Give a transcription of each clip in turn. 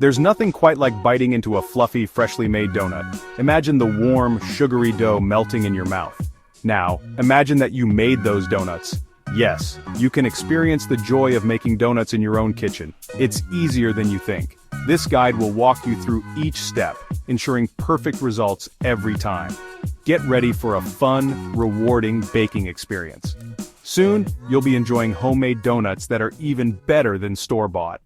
There's nothing quite like biting into a fluffy, freshly made donut. Imagine the warm, sugary dough melting in your mouth. Now, imagine that you made those donuts. Yes, you can experience the joy of making donuts in your own kitchen. It's easier than you think. This guide will walk you through each step, ensuring perfect results every time. Get ready for a fun, rewarding baking experience. Soon, you'll be enjoying homemade donuts that are even better than store-bought.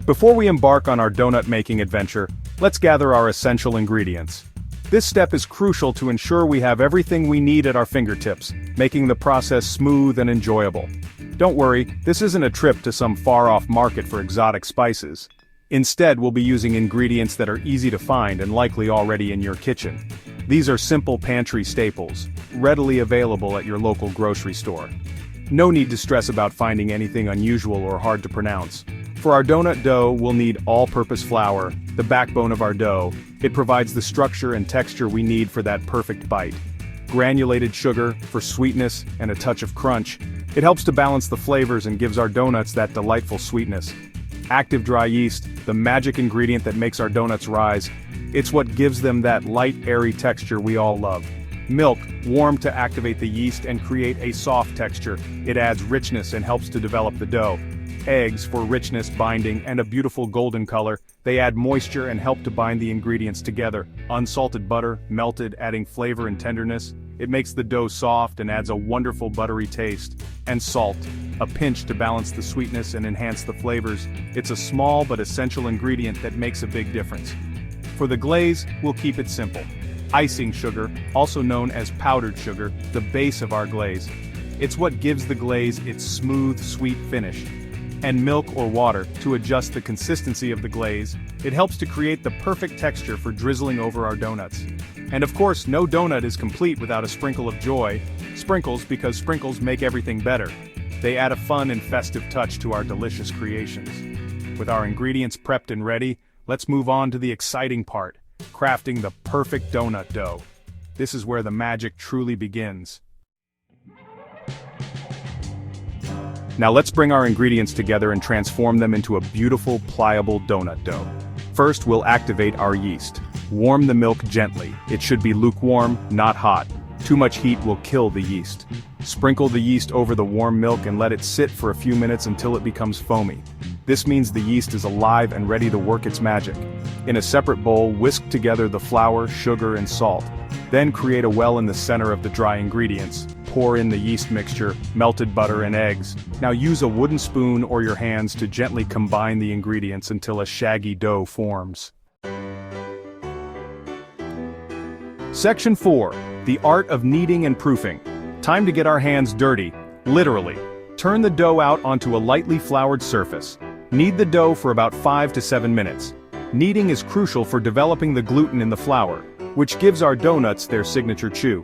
Before we embark on our donut-making adventure, let's gather our essential ingredients. This step is crucial to ensure we have everything we need at our fingertips, making the process smooth and enjoyable. Don't worry, this isn't a trip to some far-off market for exotic spices. Instead, we'll be using ingredients that are easy to find and likely already in your kitchen. These are simple pantry staples, readily available at your local grocery store. No need to stress about finding anything unusual or hard to pronounce. For our donut dough, we'll need all-purpose flour, the backbone of our dough. It provides the structure and texture we need for that perfect bite. Granulated sugar, for sweetness and a touch of crunch. It helps to balance the flavors and gives our donuts that delightful sweetness. Active dry yeast, the magic ingredient that makes our donuts rise. It's what gives them that light, airy texture we all love. Milk, warm to activate the yeast and create a soft texture. It adds richness and helps to develop the dough. Eggs, for richness, binding, and a beautiful golden color. They add moisture and help to bind the ingredients together. Unsalted butter, melted, adding flavor and tenderness. It makes the dough soft and adds a wonderful buttery taste. And salt, a pinch to balance the sweetness and enhance the flavors. It's a small but essential ingredient that makes a big difference. For the glaze, we'll keep it simple. Icing sugar, also known as powdered sugar, the base of our glaze. It's what gives the glaze its smooth, sweet finish. And milk or water to adjust the consistency of the glaze. It helps to create the perfect texture for drizzling over our donuts. And of course, no donut is complete without a sprinkle of joy. Sprinkles, because sprinkles make everything better. They add a fun and festive touch to our delicious creations. With our ingredients prepped and ready, let's move on to the exciting part, crafting the perfect donut dough. This is where the magic truly begins. Now let's bring our ingredients together and transform them into a beautiful, pliable donut dough. First, we'll activate our yeast. Warm the milk gently. It should be lukewarm, not hot. Too much heat will kill the yeast. Sprinkle the yeast over the warm milk and let it sit for a few minutes until it becomes foamy. This means the yeast is alive and ready to work its magic. In a separate bowl, whisk together the flour, sugar, and salt. Then create a well in the center of the dry ingredients. Pour in the yeast mixture, melted butter and eggs. Now use a wooden spoon or your hands to gently combine the ingredients until a shaggy dough forms. Section 4. The art of kneading and proofing. Time to get our hands dirty, literally. Turn the dough out onto a lightly floured surface. Knead the dough for about 5 to 7 minutes. Kneading is crucial for developing the gluten in the flour, which gives our donuts their signature chew.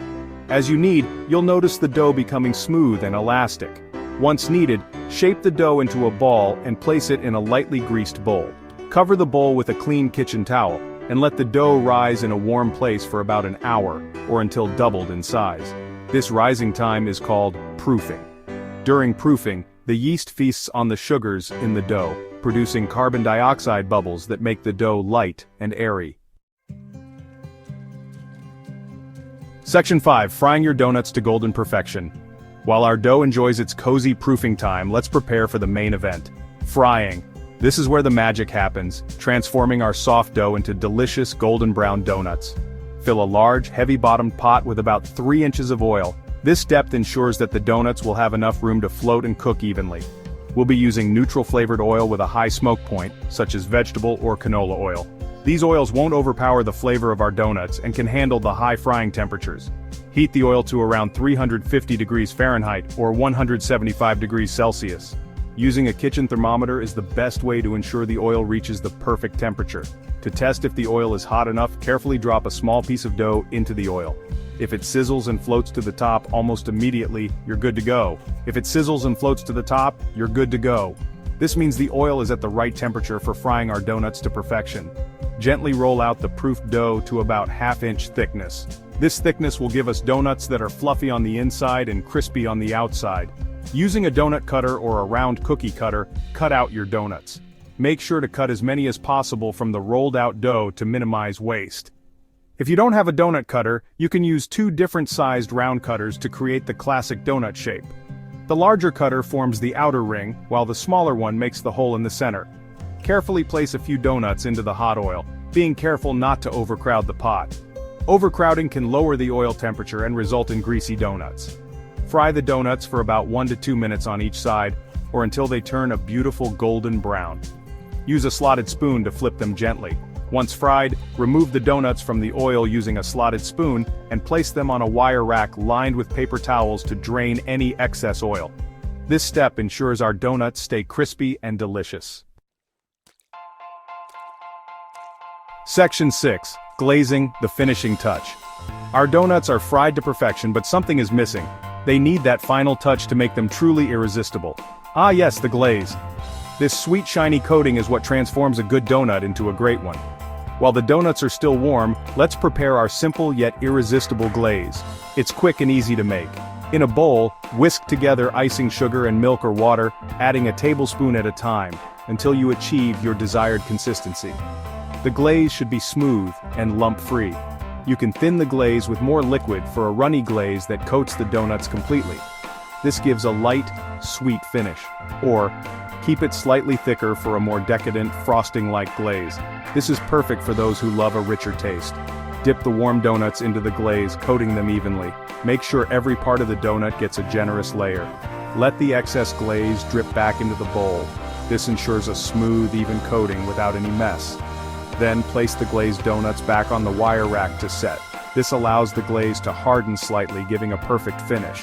As you knead, you'll notice the dough becoming smooth and elastic. Once kneaded, shape the dough into a ball and place it in a lightly greased bowl. Cover the bowl with a clean kitchen towel, and let the dough rise in a warm place for about an hour, or until doubled in size. This rising time is called proofing. During proofing, the yeast feasts on the sugars in the dough, producing carbon dioxide bubbles that make the dough light and airy. Section 5. Frying your donuts to golden perfection. While our dough enjoys its cozy proofing time, let's prepare for the main event. Frying. This is where the magic happens, transforming our soft dough into delicious golden brown donuts. Fill a large, heavy-bottomed pot with about 3 inches of oil. This depth ensures that the donuts will have enough room to float and cook evenly. We'll be using neutral-flavored oil with a high smoke point, such as vegetable or canola oil. These oils won't overpower the flavor of our donuts and can handle the high frying temperatures. Heat the oil to around 350 degrees Fahrenheit or 175 degrees Celsius. Using a kitchen thermometer is the best way to ensure the oil reaches the perfect temperature. To test if the oil is hot enough, carefully drop a small piece of dough into the oil. If it sizzles and floats to the top almost immediately, you're good to go. If it sizzles and floats to the top, you're good to go. This means the oil is at the right temperature for frying our donuts to perfection. Gently roll out the proofed dough to about 1/2 inch thickness. This thickness will give us donuts that are fluffy on the inside and crispy on the outside. Using a donut cutter or a round cookie cutter, cut out your donuts. Make sure to cut as many as possible from the rolled out dough to minimize waste. If you don't have a donut cutter, you can use two different sized round cutters to create the classic donut shape. The larger cutter forms the outer ring, while the smaller one makes the hole in the center. Carefully place a few donuts into the hot oil, being careful not to overcrowd the pot. Overcrowding can lower the oil temperature and result in greasy donuts. Fry the donuts for about 1 to 2 minutes on each side, or until they turn a beautiful golden brown. Use a slotted spoon to flip them gently. Once fried, remove the donuts from the oil using a slotted spoon and place them on a wire rack lined with paper towels to drain any excess oil. This step ensures our donuts stay crispy and delicious. Section 6. Glazing, the finishing touch. Our donuts are fried to perfection, but something is missing. They need that final touch to make them truly irresistible. Ah yes, the glaze. This sweet shiny coating is what transforms a good donut into a great one. While the donuts are still warm, let's prepare our simple yet irresistible glaze. It's quick and easy to make. In a bowl, whisk together icing sugar and milk or water, adding a tablespoon at a time, until you achieve your desired consistency. The glaze should be smooth and lump-free. You can thin the glaze with more liquid for a runny glaze that coats the donuts completely. This gives a light, sweet finish. Or, keep it slightly thicker for a more decadent, frosting-like glaze. This is perfect for those who love a richer taste. Dip the warm donuts into the glaze, coating them evenly. Make sure every part of the donut gets a generous layer. Let the excess glaze drip back into the bowl. This ensures a smooth, even coating without any mess. Then place the glazed donuts back on the wire rack to set. This allows the glaze to harden slightly, giving a perfect finish.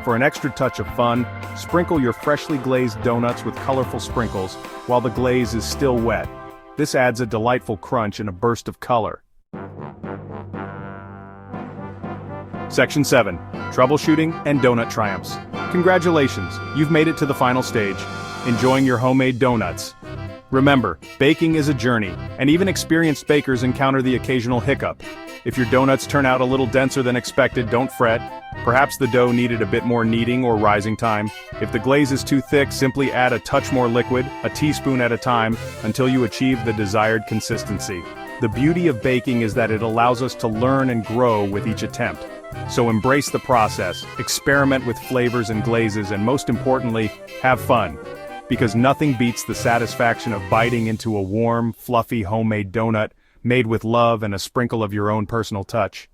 For an extra touch of fun, sprinkle your freshly glazed donuts with colorful sprinkles while the glaze is still wet. This adds a delightful crunch and a burst of color. Section 7. Troubleshooting and Donut Triumphs. Congratulations, you've made it to the final stage. Enjoying your homemade donuts. Remember, baking is a journey, and even experienced bakers encounter the occasional hiccup. If your donuts turn out a little denser than expected, don't fret. Perhaps the dough needed a bit more kneading or rising time. If the glaze is too thick, simply add a touch more liquid, a teaspoon at a time, until you achieve the desired consistency. The beauty of baking is that it allows us to learn and grow with each attempt. So embrace the process, experiment with flavors and glazes, and most importantly, have fun. Because nothing beats the satisfaction of biting into a warm, fluffy homemade donut, made with love and a sprinkle of your own personal touch.